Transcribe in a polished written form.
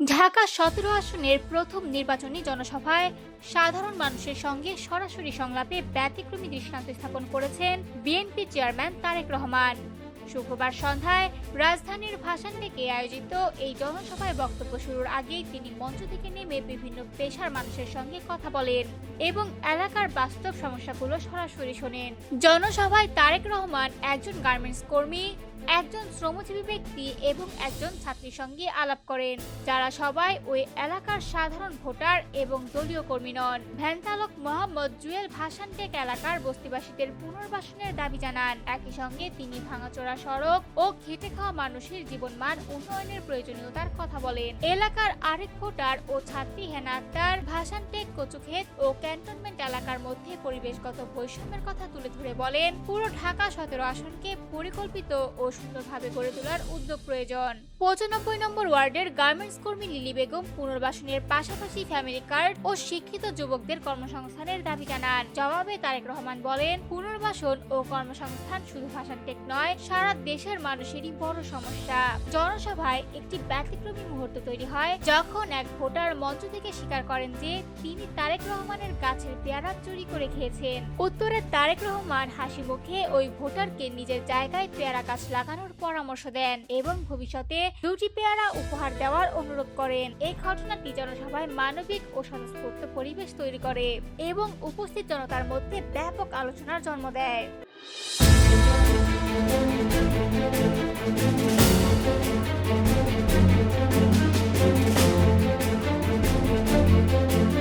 ঢাকা ১৭ আসনের প্রথম নির্বাচনী জনসভায় সাধারণ মানুষের সঙ্গে সরাসরি সংলাপে ব্যতিক্রমী দৃষ্টান্ত স্থাপন করেছেন বিএনপি চেয়ারম্যান তারেক রহমান। শুক্রবার সন্ধ্যায় রাজধানীর ভাসান থেকে আয়োজিত এই জনসভায় বক্তব্য শুরুর আগেই তিনি মঞ্চ থেকে নেমে বিভিন্ন পেশার মানুষের সঙ্গে কথা বলেন এবং এলাকার বাস্তব সমস্যাগুলো সরাসরি শোনেন। জনসভায় তারেক রহমান একজন গার্মেন্টস কর্মী, একজন শ্রমজীবী ব্যক্তি এবং একজন ছাত্রীর সঙ্গে আলাপ করেন, যারা সবাই ওই এলাকার সাধারণ ভোটার এবং দলীয় কর্মী নন। ভ্যান চালক মোহাম্মদ জুয়েল ভাসানটেক এলাকার বস্তিবাসীদের পুনর্বাসনের দাবি জানান। একই সঙ্গে তিনি ভাঙাচোরা সড়ক ও খেটে খাওয়া মানুষের জীবনমান উন্নয়নের প্রয়োজনীয়তার কথা বলেন। এলাকার আরেক ভোটার ও ছাত্রী হেনা আক্তার ভাসানটেক, কচুক্ষেত ও ক্যান্টনমেন্ট এলাকার মধ্যে পরিবেশগত বৈষম্যের কথা তুলে ধরে বলেন, পুরো ঢাকা ১৭ আসনকে পরিকল্পিত ও সুন্দরভাবে গড়ে তোলার উদ্যোগ প্রয়োজন। ৯৫ নম্বর ওয়ার্ডের গার্মেন্টস কর্মী লিলি বেগম পুনর্বাসনের পাশাপাশি ফ্যামিলি কার্ড ও শিক্ষিত যুবকদের কর্মসংস্থানের দাবি জানান। জবাবে তারেক রহমান বলেন, পুনর্বাসন ও কর্মসংস্থান শুধু ভাসানটেক নয়, সারা দেশের মানুষেরই বড় সমস্যা। জনসভায় একটি ব্যতিক্রমী মুহূর্ত তৈরি হয় যখন এক ভোটার মঞ্চ থেকে স্বীকার করেন যে তিনি তারেক রহমানের গাছের পেয়ারা চুরি করে খেয়েছেন। উত্তরে তারেক রহমান হাসি মুখে ওই ভোটারকে নিজের জায়গায় পেয়ারা গাছ লাগানোর পরামর্শ দেন এবং ভবিষ্যতে ২টি পেয়ারা উপহার দেওয়ার অনুরোধ করেন। এই ঘটনাটি জনসভায় মানবিক ও স্বতঃস্ফূর্ত পরিবেশ তৈরি করে এবং উপস্থিত জনতার মধ্যে ব্যাপক আলোচনার জন্ম দেয়।